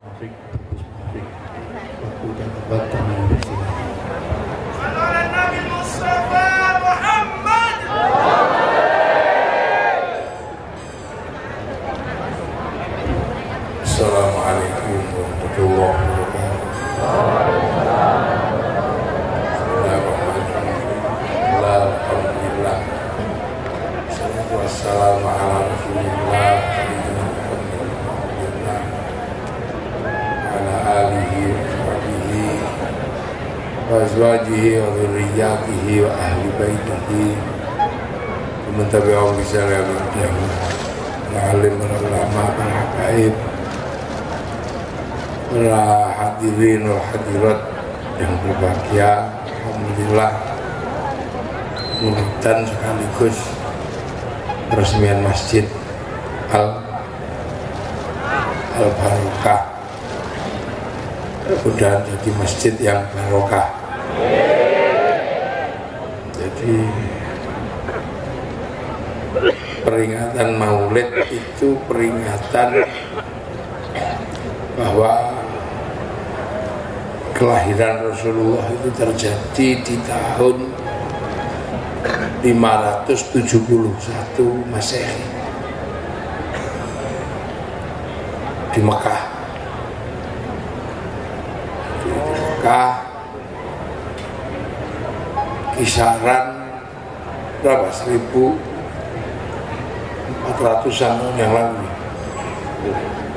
Musik, musik, waktu dan tempat kami bersilakan. على النبي المصطفى محمد. Assalamualaikum warahmatullahi wabarakatuh. Alhamdulillah. Wassalatu wassalamu ala Rasulillah ala alihi wa sahbihi wa azwajihi wa dzurriyyatihi wa ahli baitihi wa man tabi'ahum bi ihsan ila yaumil qiyamah. Alim ulama para habaib, para hadirin wal hadirat yang berbahagia, alhamdulillah mulidan sekaligus peresmian Masjid Al-Barokah. Mudah-mudahan jadi masjid yang barokah. Jadi peringatan Maulid itu peringatan bahwa kelahiran Rasulullah itu terjadi di tahun 571 Masehi di Mekah. Di Mekah kisaran berapa? 1400-an tahun yang lalu,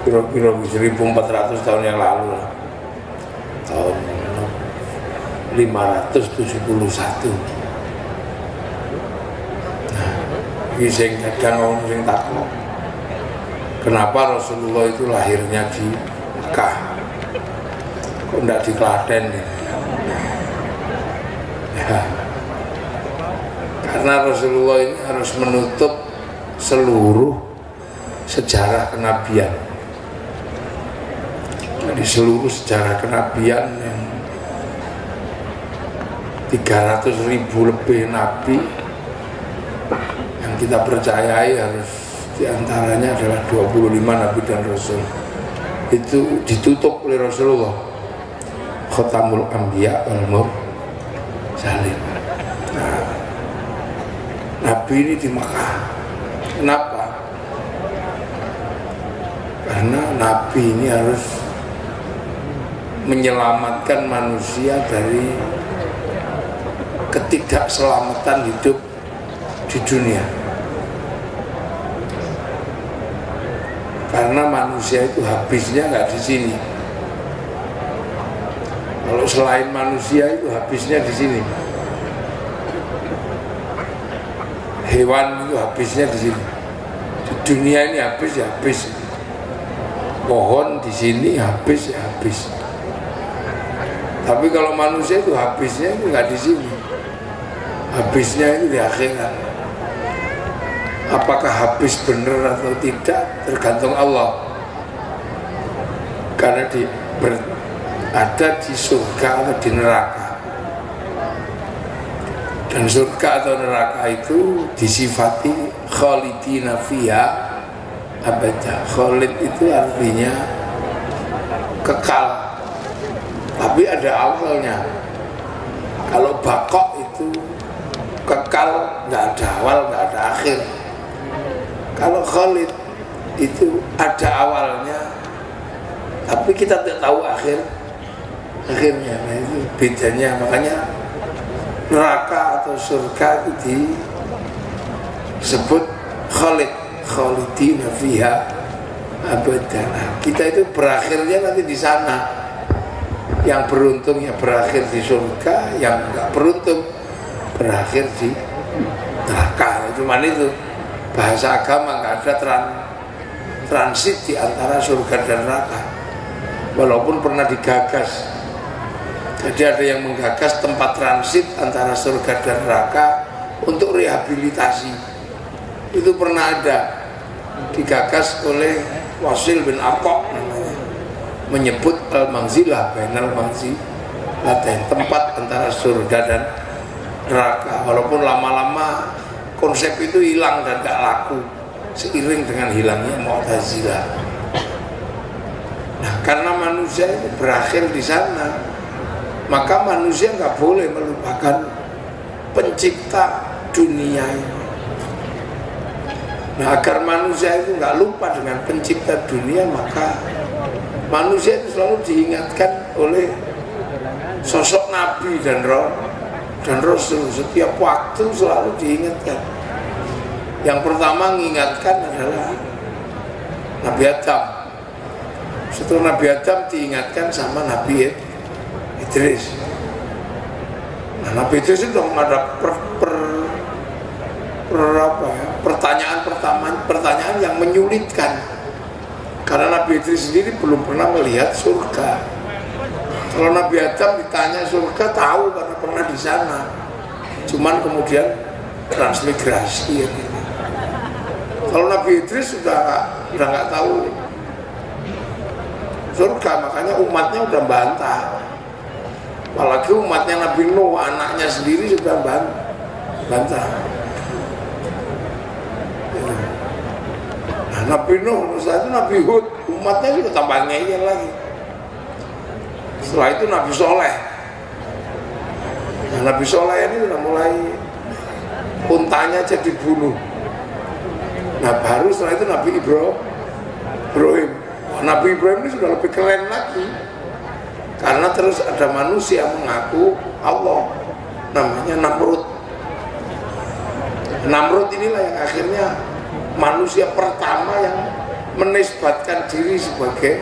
kira-kira 1400 tahun yang lalu, tahun 571. Nah, ini sing kadang orang sing takut, kenapa Rasulullah itu lahirnya di Mekah, kok enggak di Klaten ya? Karena Rasulullah ini harus menutup seluruh sejarah kenabian. Jadi seluruh sejarah kenabian yang 300.000 lebih nabi yang kita percayai harus diantaranya adalah 25 nabi dan rasul, itu ditutup oleh Rasulullah, Khatamul Anbiya wal Mursalin. Nah, nabi ini di Makkah. Kenapa? Karena nabi ini harus menyelamatkan manusia dari ketidakselamatan hidup di dunia. Karena manusia itu habisnya nggak di sini. Kalau selain manusia itu habisnya di sini. Hewan itu habisnya di sini. Di dunia ini habis ya habis. Pohon di sini habis ya habis. Tapi kalau manusia itu habisnya itu nggak di sini. Habisnya itu di akhirat. Apakah habis benar atau tidak tergantung Allah. Karena ada di surga atau di neraka. Dan surga atau neraka itu disifati khalidina fiha abada. Khalid itu artinya kekal, tapi ada awalnya. Kalau bakok itu kekal, nggak ada awal, nggak ada akhir. Kalau khalid itu ada awalnya, tapi kita tidak tahu akhirnya. Nah, itu bedanya. Makanya neraka atau surga itu disebut khalidina fiha abadan. Kita itu berakhirnya nanti di sana. Yang beruntung ya berakhir di surga, yang enggak beruntung berakhir di neraka. Cuman itu bahasa agama, nggak ada transit di antara surga dan neraka. Walaupun pernah digagas. Jadi ada yang menggagas tempat transit antara surga dan neraka untuk rehabilitasi. Itu pernah ada, digagas oleh Wasil bin Aqqa namanya, menyebut al-manzilah bainal manzilatain, tempat antara surga dan neraka. Walaupun lama-lama konsep itu hilang dan gak laku seiring dengan hilangnya Mu'tazilah. Nah, karena manusia itu berakhir di sana, maka manusia nggak boleh melupakan pencipta dunia ini. Nah, agar manusia itu nggak lupa dengan pencipta dunia, maka manusia itu selalu diingatkan oleh sosok Nabi dan Rasul. Setiap waktu selalu diingatkan. Yang pertama mengingatkan adalah Nabi Adam. Setelah Nabi Adam diingatkan sama Nabi Idris. Nah, Nabi Idris itu ada pertanyaan yang menyulitkan, karena Nabi Idris sendiri belum pernah melihat surga. Kalau Nabi Adam ditanya surga tahu karena pernah di sana, cuman kemudian transmigrasi gitu. Kalau Nabi Idris sudah nggak tahu surga, makanya umatnya udah bantah. Apalagi umatnya Nabi Nuh, anaknya sendiri sudah bantah. Nah, Nabi Nuh, setelah itu Nabi Hud, umatnya juga tambah ngeyel lagi. Setelah itu Nabi Soleh. Nah, Nabi Soleh ini sudah mulai untanya jadi bunuh. Nah, baru setelah itu Nabi Ibrahim. Nabi Ibrahim ini sudah lebih keren lagi, karena terus ada manusia mengaku Allah, namanya Namrud. Namrud inilah yang akhirnya manusia pertama yang menisbatkan diri sebagai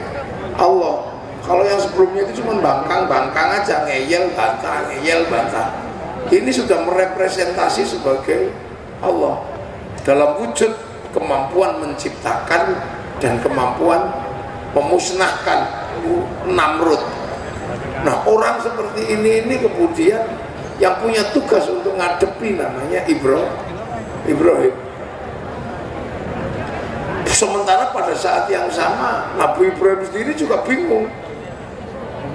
Allah. Kalau yang sebelumnya itu cuma bangkang aja, ngeyel bantah. Ini sudah merepresentasi sebagai Allah dalam wujud kemampuan menciptakan dan kemampuan memusnahkan Namrud. Nah, orang seperti ini kemudian yang punya tugas untuk ngadepi namanya Ibrahim. Sementara pada saat yang sama Nabi Ibrahim sendiri juga bingung.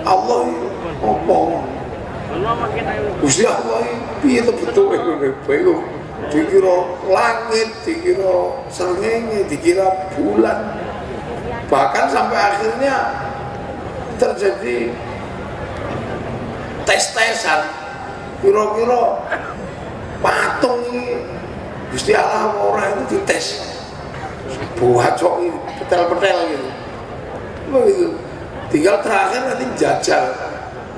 Allah apa? Gusti Allah piye to betul bingung. Dikira langit, dikira srengenge, dikira bulan. Bahkan sampai akhirnya terjadi tes-tesan. Kira-kira patung ini Gusti Allah orang itu dites. Buat cok ini, petel-petel gitu. Begitu. Tinggal terakhir nanti jajal.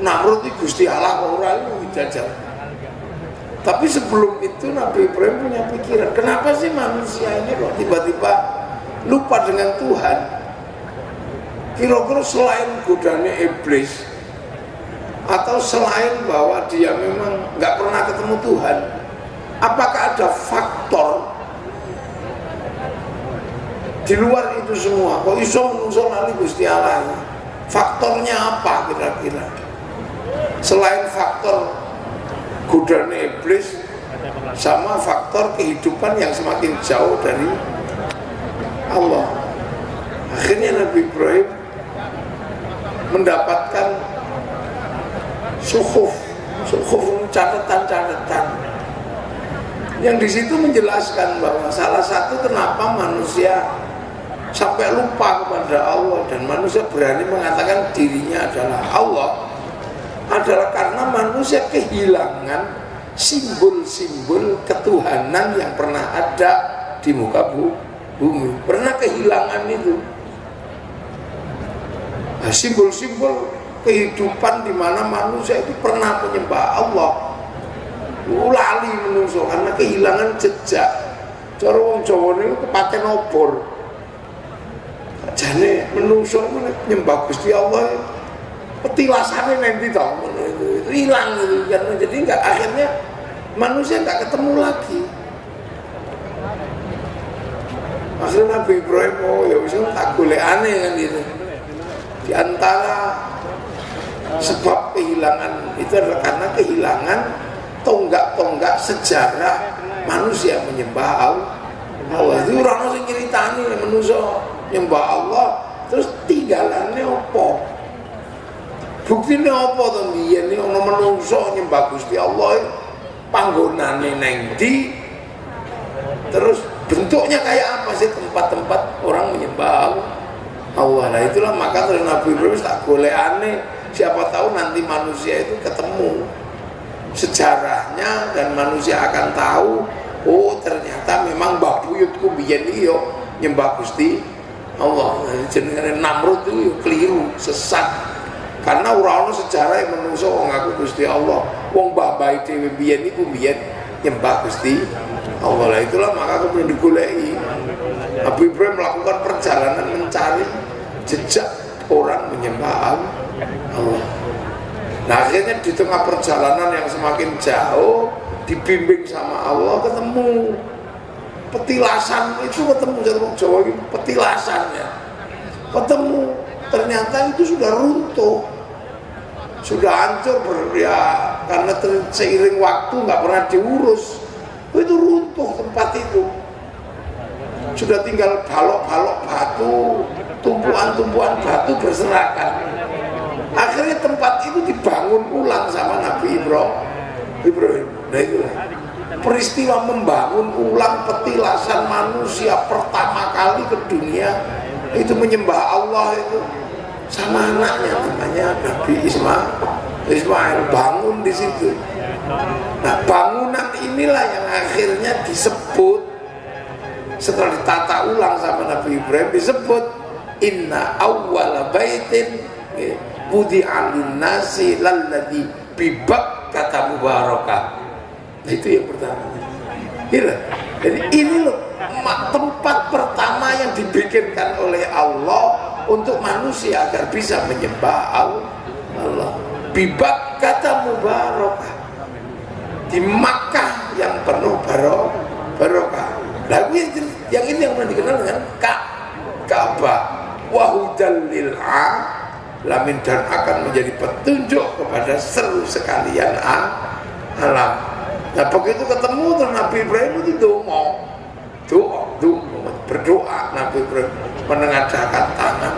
Namrud itu Gusti Allah orang itu jajal. Tapi sebelum itu Nabi Ibrahim punya pikiran, kenapa sih manusia ini kok tiba-tiba lupa dengan Tuhan? Kira-kira selain godanya iblis, atau selain bahwa dia memang nggak pernah ketemu Tuhan, apakah ada faktor di luar itu semua? Kok iso menungso lali Gusti Allah? Faktornya apa kira-kira? Selain faktor godaan iblis sama faktor kehidupan yang semakin jauh dari Allah. Akhirnya Nabi Ibrahim mendapatkan suhuf catatan yang di situ menjelaskan bahwa salah satu kenapa manusia sampai lupa kepada Allah dan manusia berani mengatakan dirinya adalah Allah adalah karena manusia kehilangan simbol-simbol ketuhanan yang pernah ada di muka bumi. Pernah kehilangan itu. Nah, simbol-simbol kehidupan di mana manusia itu pernah menyembah Allah. Lali menungso karena kehilangan jejak. Cara wong Jawa niku kepaten obor. Jane menungso nyembah Gusti Allah petilasane nanti tau itu hilang gitu kan. Jadi enggak, akhirnya manusia enggak ketemu lagi. Akhirnya Nabi Ibrahim ya wis tak golekane kan gitu. Di antara sebab kehilangan itu adalah karena kehilangan tonggak-tonggak sejarah manusia menyembah Allah. Itu orang sing nyeritani manusia nyembah Allah terus tinggalannya apa? Buktinya apa to biyen iki ana manungsa nyembah Gusti Allah panggonane neng ndi? Terus bentuknya kayak apa sih tempat-tempat orang menyembah Allah. Nah itulah maka dari Nabi Ibrahim tak boleh aneh. Siapa tahu nanti manusia itu ketemu sejarahnya dan manusia akan tahu, oh ternyata memang mbah buyutku biyen iki yo nyembah Gusti Allah. Jenenge Namrud itu keliru, sesat. Karena ora ono sejarah yang menungso wong aku Gusti Allah. Wong mbah-mbah dhewe biyen iku biyen nyembah Gusti Allah. Lah itulah maka kemudian digoleki. Nabi Ibrahim melakukan perjalanan mencari jejak orang menyembah Allah. Nah akhirnya di tengah perjalanan yang semakin jauh dibimbing sama Allah ketemu petilasan itu, ketemu jalan Jawa ini petilasannya ketemu, ternyata itu sudah runtuh, sudah hancur ya, karena seiring waktu nggak pernah diurus, itu runtuh tempat itu, sudah tinggal balok-balok batu, tumpuan-tumpuan batu berserakan. Akhirnya tempat itu dibangun ulang sama Nabi Ibrahim. Nah itulah peristiwa membangun ulang petilasan manusia pertama kali ke dunia itu menyembah Allah itu sama anaknya namanya Nabi Ismail bangun di situ. Nah bangunan inilah yang akhirnya disebut setelah ditata ulang sama Nabi Ibrahim disebut inna awwala baitin budi'a linnasi lalladzi bibak kata mubarakah. Nah, itu yang pertama. Gila. Jadi ini loh tempat pertama yang dibikinkan oleh Allah untuk manusia agar bisa menyembah Allah. Bibak kata mubarakah. Di Makkah yang penuh barokah. Lalu yang ini yang pernah dikenal dengan Ka'bah. Wahudal lil alamin, dan akan menjadi petunjuk kepada seluruh sekalian alam. Nah begitu ketemu dengan Nabi Ibrahim itu berdoa. Nabi Ibrahim menengadahkan tangan,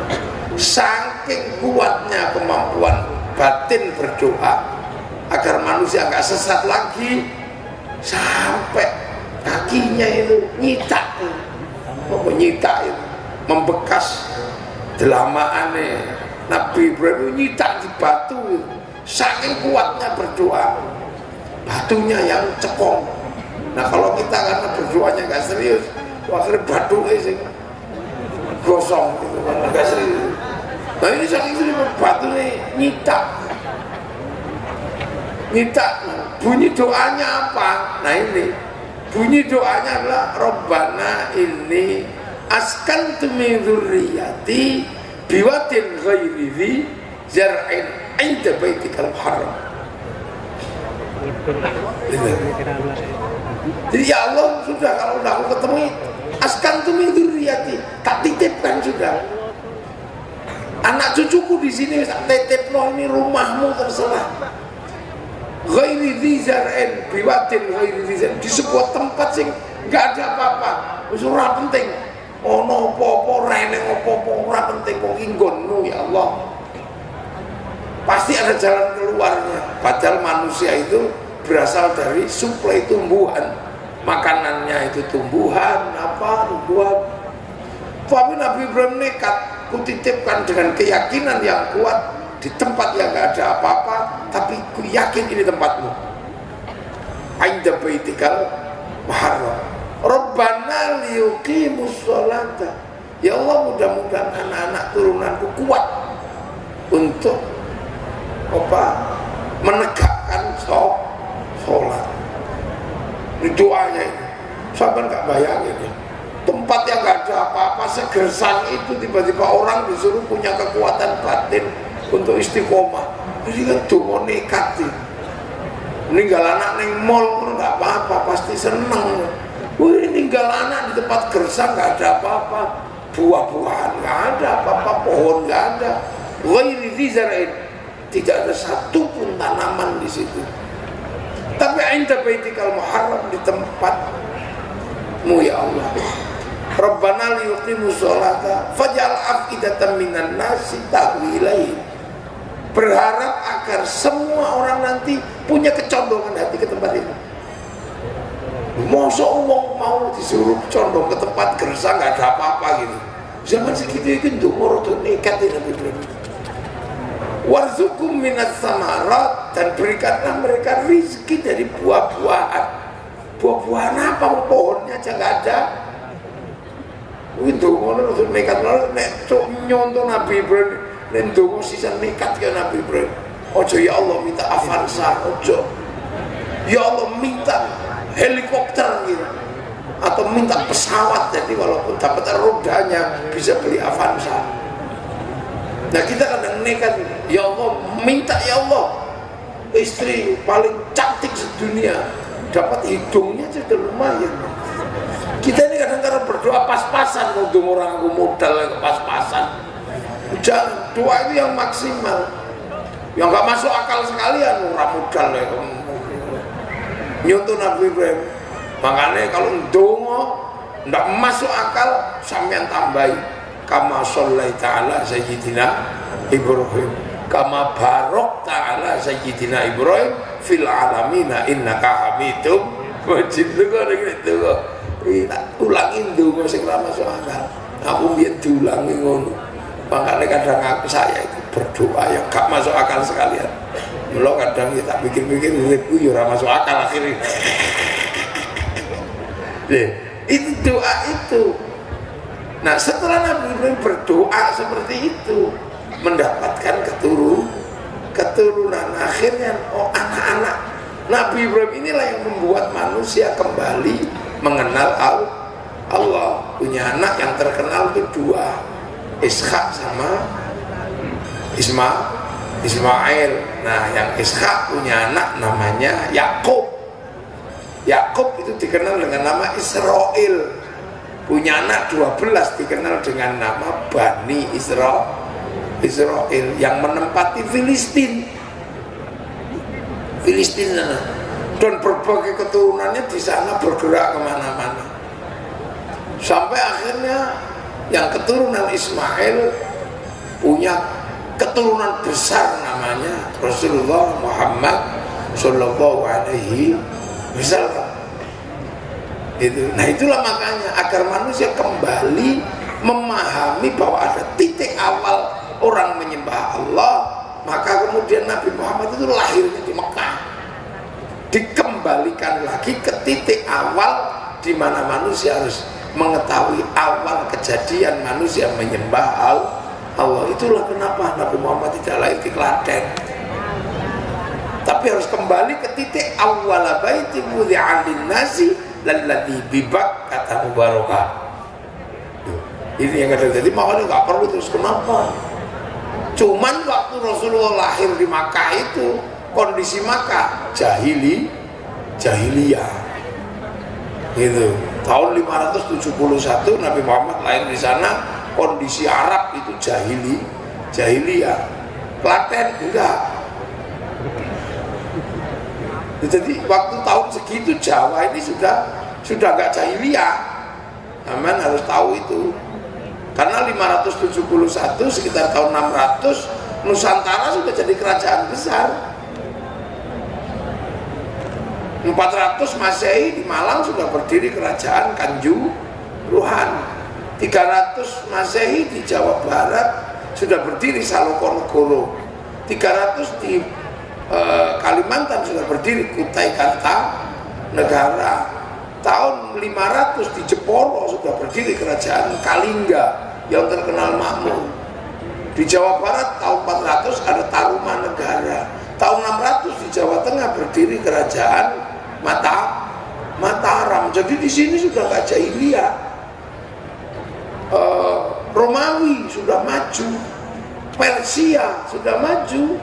saking kuatnya kemampuan batin berdoa agar manusia nggak sesat lagi, sampai kakinya itu nyitak itu membekas delamaannya. Nabi Ibrahim nyitak di batu itu, saking kuatnya berdoa, batunya yang cekong. Nah kalau kita karena berdoanya nggak serius, akhirnya batunya sih gosong gitu, nggak serius. Nah ini saking serius batunya nyitak. Bunyi doanya apa? Nah ini bunyi doanya adalah Rabbana inni askantu min dzurriyyati biwatin ghairi dzi zar'in 'inda baitikal muharram. Jadi ya Allah sudah, kalau udah aku ketemu askantu min dzurriyyati, tak titipkan sudah anak cucuku di sini, tak titip loh, ini rumahmu terserah. Ghairi dzi zar'in biwatin ghairi dzi zar'in, di sebuah tempat sing enggak ada apa-apa, wis ora penting. Ono apa-apa, reneng apa-apa, ora penting, kok inggonmu ya Allah. Pasti ada jalan keluarnya. Padahal manusia itu berasal dari suplai tumbuhan. Makanannya itu tumbuhan, tumbuhan. Tapi Nabi Ibrahim nekat, kutitipkan dengan keyakinan yang kuat di tempat yang gak ada apa-apa, tapi ku yakin ini tempatmu. Ainda baitikal muharram. Rabbana liyuqimus sholata. Ya Allah, mudah-mudahan anak-anak turunanku kuat untuk menegakkan sholat. Ini doanya ini. Sampai nggak bayangin ya. Tempat yang nggak ada apa-apa, segersan itu tiba-tiba orang disuruh punya kekuatan batin untuk istiqomah. Jadi kan doa nekat sih. Meninggal anak neng mall nggak apa-apa, pasti seneng. Wih, ninggal anak di tempat gersang nggak ada apa-apa, buah-buahan nggak ada apa-apa, pohon nggak ada, ghairi dzi zar'in, tidak ada satupun tanaman di situ. Tapi inda baitikal muharram, di tempatmu ya Allah. Rabbana liyuqimus sholata faj'al af'idatan minan nasi tahwi ilaihi. Berharap agar semua orang nanti punya kecondongan hati ke tempat itu. Masa uang mau disuruh condong ke tempat gersang nggak ada apa-apa gitu, Zaman segitu itu ndonga rada nekat ya Nabi Ibrahim. Warzuqhum minas samarat, dan berikanlah mereka rizki dari buah-buahan. Buah-buahan apa? Pohonnya aja nggak ada. Itu ngono rada nekat nek nyontoh Nabi Ibrahim, nek ndonga sisa nekat ya Nabi Ibrahim. Ojo ya Allah minta Avanza, ojo. Ya Allah minta helikopter gitu. Atau minta pesawat, jadi walaupun dapat rodanya bisa beli Avanza. Nah kita kadang nekat, ya Allah minta ya Allah istri paling cantik sedunia, dapat hidungnya sudah lumayan. Kita ini kadang-kadang berdoa pas-pasan, untuk orang aku modal pas-pasan. Jangan, doa itu yang maksimal, yang gak masuk akal sekalian orang modal nyontoh Nabi Ibrahim. Makanya kalau ndonga ndak masuk akal, sampean tambahi kama shallaita ala sayyidina Ibrahim, kama barok ta'ala sayyidina Ibrahim fil alamina innaka hamidum majid. Lho kok gitu kok. Ulangi ndonga sing ora masuk akal. Aku biyen diulangi ngono. Makanya kadang saya itu berdoa yang gak masuk akal sekalian. Mula kadang ya tak pikir-pikir uripku ya ora masuk akal akhirnya. Itu doa itu. Nah setelah Nabi Ibrahim berdoa seperti itu, mendapatkan keturunan, akhirnya anak-anak Nabi Ibrahim inilah yang membuat manusia kembali mengenal Allah. Punya anak yang terkenal itu dua, Ishak sama Ismail. Nah yang Ishak punya anak namanya Yakub. Yakub itu dikenal dengan nama Israel, punya anak 12 dikenal dengan nama Bani Israel yang menempati Filistin dan berbagai keturunannya di sana bergerak kemana-mana sampai akhirnya yang keturunan Ismail punya keturunan besar namanya Rasulullah Muhammad Sallallahu Alaihi Wasallam. Itu. Nah itulah makanya agar manusia kembali memahami bahwa ada titik awal orang menyembah Allah, maka kemudian Nabi Muhammad itu lahirnya di Mekah, dikembalikan lagi ke titik awal di mana manusia harus mengetahui awal kejadian manusia menyembah Allah. Itulah kenapa Nabi Muhammad tidak lahir di Klaten, tapi harus kembali ke titik awal baiti wudi'a lin-nasi lalladzi bibakkata mubarakah. Ini yang ada. Jadi makanya nggak perlu terus kenapa. Cuman waktu Rasulullah lahir di Makkah itu kondisi Makkah jahiliyah. Gitu. Tahun 571 Nabi Muhammad lahir di sana, kondisi Arab itu jahiliyah. Klaten enggak. Jadi waktu tahun segitu Jawa ini sudah nggak jahiliyah. Aman harus tahu itu. Karena 571 sekitar tahun 600 Nusantara sudah jadi kerajaan besar. 400 Masehi di Malang sudah berdiri kerajaan Kanjuruhan. 300 Masehi di Jawa Barat sudah berdiri Salokonegoro. 300 di Kalimantan sudah berdiri Kutai Kartanegara. Tahun 500 di Jeporo sudah berdiri kerajaan Kalingga yang terkenal makmur. Di Jawa Barat tahun 400 ada Tarumanegara. Tahun 600 di Jawa Tengah berdiri kerajaan Mataram. Jadi di sini sudah nggak jahiliyah. Romawi sudah maju, Persia sudah maju.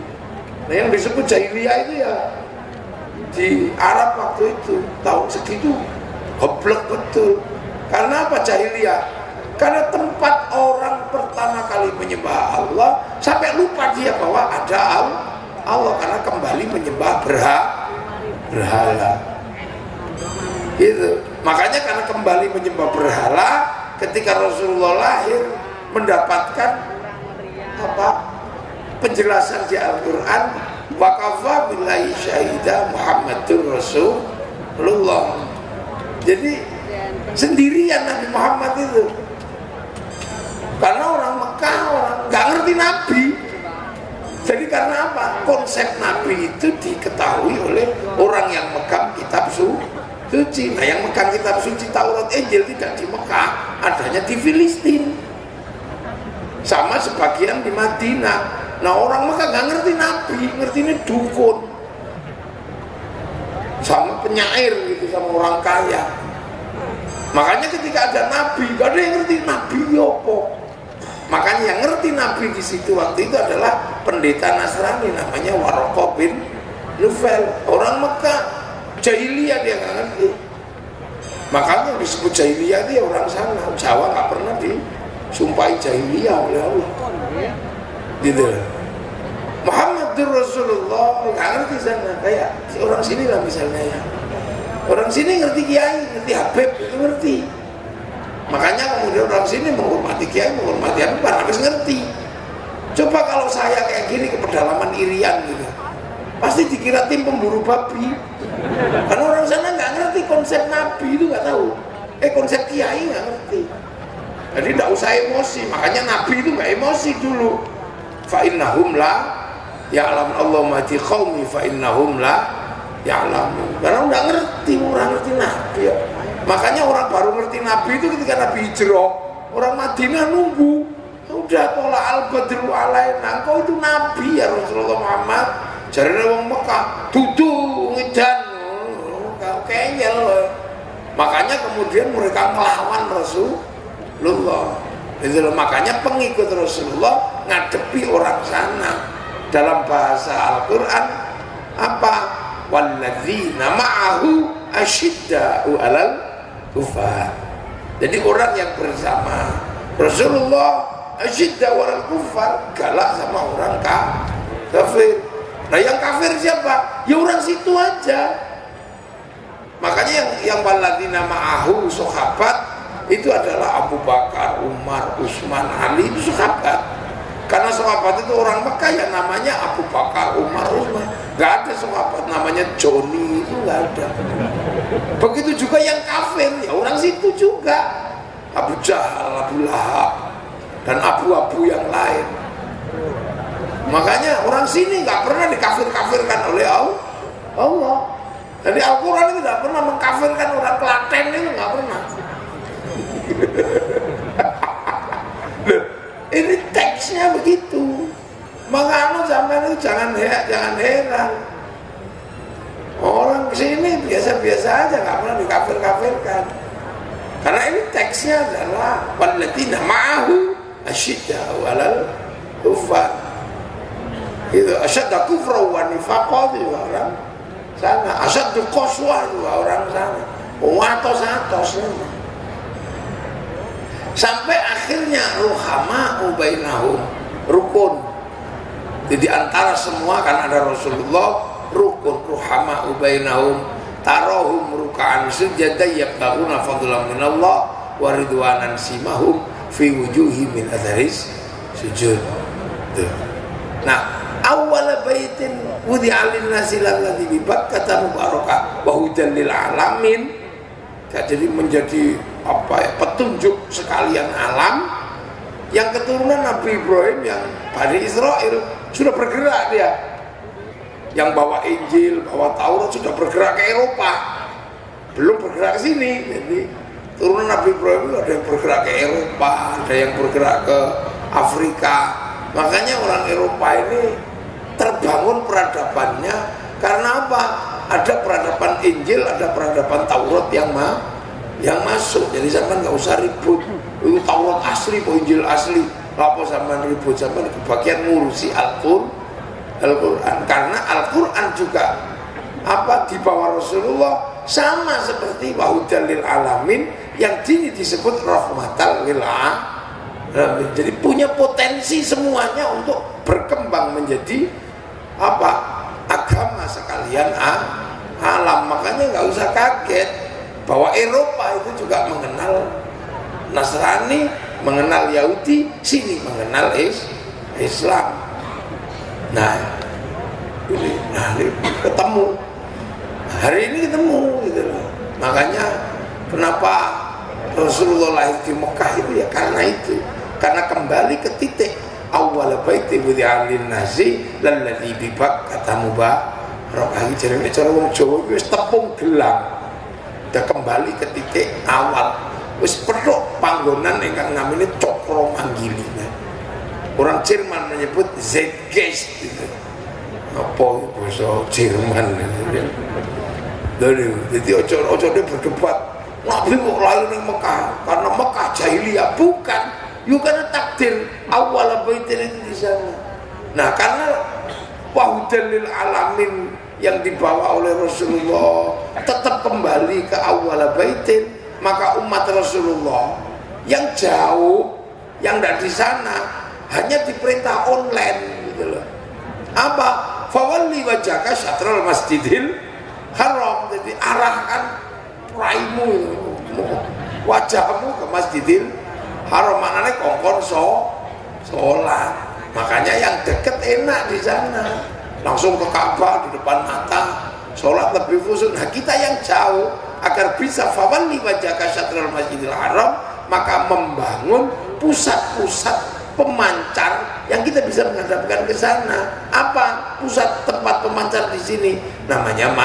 Nah yang disebut jahiliyah itu ya di Arab waktu itu tahun segitu goblok betul. Karena apa jahiliyah? Karena tempat orang pertama kali menyembah Allah sampai lupa dia bahwa ada Allah, karena kembali menyembah berhala. Gitu. Makanya karena kembali menyembah berhala, ketika Rasulullah lahir mendapatkan penjelasan di Al-Quran, wa kafa billahi syahida Muhammadur Rasulullah. Jadi sendirian Nabi Muhammad itu. Nabi. Jadi karena apa? Konsep Nabi itu diketahui oleh orang yang megang kitab suci. Nah yang megang kitab suci Taurat Injil tidak di Mekah, adanya di Filistin. Sama sebagian di Madinah. Nah orang Mekah nggak ngerti Nabi, ngerti ini dukun, sama penyair gitu, sama orang kaya. Makanya ketika ada Nabi, gak ada yang ngerti Nabi yopo. Makanya yang ngerti Nabi di situ waktu itu adalah pendeta Nasrani namanya Waraqah bin Nufail. Orang Mekah jahiliyah dia nggak ngerti. Makanya disebut jahiliyah dia orang sana. Jawa nggak pernah disumpahi jahiliyah oleh Allah. Gitu. Muhammadur Rasulullah nggak ngerti sana. Kayak orang sini lah misalnya ya. Orang sini ngerti kiai, ngerti Habib, itu ngerti. Makanya kemudian orang sini menghormati kiai, menghormati Habib, habis ngerti. Coba kalau saya kayak gini ke pedalaman Irian gitu, pasti dikira tim pemburu babi. Karena orang sana nggak ngerti konsep Nabi itu, nggak tahu. Konsep kiai nggak ngerti. Jadi nggak usah emosi. Makanya Nabi itu nggak emosi dulu. Fa innahum la ya'lam Allah mati qaumi fa innahum la ya'lamu. Karena nggak ngerti, orang ngerti Nabi ya. Makanya orang baru ngerti Nabi itu ketika Nabi hijrah. Orang Madinah nunggu. Udah tola al-badru alaina, engkau itu Nabi ya Rasulullah Muhammad. Jarene wong Mekah dudu ngedan kau kenyel. Makanya kemudian mereka melawan Rasulullah. Itu makanya pengikut Rasulullah ngadepi orang sana. Dalam bahasa Al-Qur'an apa? Walladzina ma'ahu asyidda'u 'alal kufar. Jadi orang yang bersama Rasulullah asyidda waral kufar, galak sama orang kafir. Nah yang kafir siapa? Ya orang situ aja. Makanya yang waladina ma'ahu sahabat itu adalah Abu Bakar, Umar, Utsman, Ali, itu sahabat. Karena sahabat itu orang Mekah yang namanya Abu Bakar, Umar, Utsman. Gak ada sahabat namanya Joni, itu gak ada. Begitu juga yang kafir, ya orang situ juga. Abu Jahal, Abu Lahab, dan abu-abu yang lain. Makanya orang sini nggak pernah dikafir-kafirkan oleh Allah. Jadi Al-Quran itu nggak pernah mengkafirkan orang Klaten, itu nggak pernah. Ini teksnya begitu. Makanya sampai itu jangan heran. Orang sini biasa-biasa aja, nggak pernah dikafir-kafirkan. Karena ini teksnya adalah walladzina ma'ahu asyidda'u 'alal kufar. Itu asyadda kufra wa nifaqa juga orang sana. Asyaddu qaswa juga orang sana. Watos-atos sampai akhirnya ruhama'u bainahum, rukun. Jadi antara semua kan ada Rasulullah, rukun ruhama'u bainahum, tarahum ruka'an sujada yabtaguna fadlan minallah wa ridwanan simahum fi wujuhi min atharis sujud. Nah, awal baitin wudi'a lin-nasi lalladzi bi Bakkah mubarakah wa hudan lil alamin. Jadi menjadi apa ya, petunjuk sekalian alam. Yang keturunan Nabi Ibrahim yang Bani Israel sudah bergerak dia. Yang bawa Injil, bawa Taurat sudah bergerak ke Eropa. Belum bergerak ke sini. Jadi turunan Nabi Ibrahim itu ada yang bergerak ke Eropa, ada yang bergerak ke Afrika. Makanya orang Eropa ini terbangun peradabannya karena apa? Ada peradaban Injil, ada peradaban Taurat yang masuk. Jadi zaman nggak usah ribut. Itu Taurat asli, Injil asli. Apa zaman ribut, zaman kebagian ngurusi Al-Quran. Karena Al-Quran juga apa di bawah Rasulullah sama seperti wahudan lil alamin yang dini disebut rahmatal lil alamin. Jadi punya potensi semuanya untuk berkembang menjadi apa? Agama sekalian alam. Makanya nggak usah kaget bahwa Eropa itu juga mengenal Nasrani, mengenal Yahudi, sini mengenal Islam. Nah, ini ketemu. Hari ini ketemu gitu loh. Makanya kenapa Rasulullah lahir di Mekah itu ya karena itu. Karena kembali ke titik awwal baiti wudi'a lin-nasi lalladzi bi Bakkah mubarakah. Jenenge cara wong Jawa iki wis tepung gelang. Udah kembali ke titik awal. Wis petuk panggonan ingkang namine Cokro Manggilina. Orang Jerman menyebut Zeitgeist gitu. Apa bahasa Jerman gitu. Jadi ojo dia berdebat Nabi kok lahir di Mekah karena Mekah jahiliyah, bukan. Yuk karena takdir awal baitin itu di sana. Nah karena wahudan lil alamin yang dibawa oleh Rasulullah tetap kembali ke awal baitin, maka umat Rasulullah yang jauh, yang tidak di sana hanya diperintah online gitu loh. Apa? Fawalli wajhaka syatral masjidil haram. Jadi arahkan raimu, wajahmu ke masjidil haram, maknanya kongkon sholat. Makanya yang deket enak di sana, langsung ke Ka'bah di depan mata, sholat lebih khusyuk. Nah kita yang jauh agar bisa fawalli wajhaka syatral masjidil haram, maka membangun pusat-pusat pemancar yang kita bisa menghadapkan ke sana. Apa pusat tempat pemancar di sini? Namanya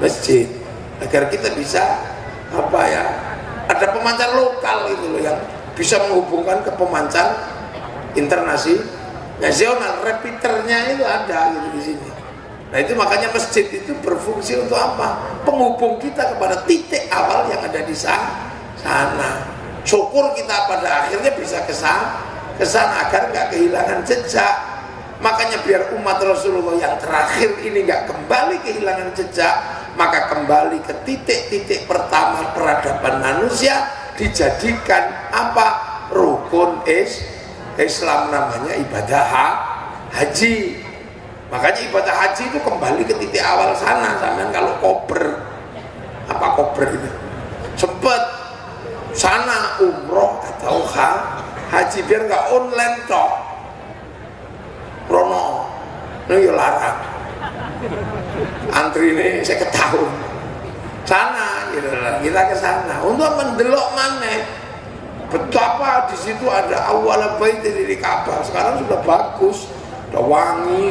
masjid. Agar kita bisa apa ya? Ada pemancar lokal itu loh yang bisa menghubungkan ke pemancar internasional. Repeaternya itu ada gitu di sini. Nah itu makanya masjid itu berfungsi untuk apa? Penghubung kita kepada titik awal yang ada di sana. Syukur kita pada akhirnya bisa ke sana agar nggak kehilangan jejak. Makanya biar umat Rasulullah yang terakhir ini nggak kembali kehilangan jejak, maka kembali ke titik-titik pertama peradaban manusia, dijadikan apa? Rukun Islam, namanya ibadah haji. Makanya ibadah haji itu kembali ke titik awal sana. Sampean kalau kober, apa kober itu? Sempet sana umroh atau haji biar nggak online toh. Rono, ini larang. Antri ini saya ketahui. Sana, gitu lah. Kita ke sana untuk mendelok mana betapa di situ ada awal bait di Ka'bah. Sekarang sudah bagus, sudah wangi.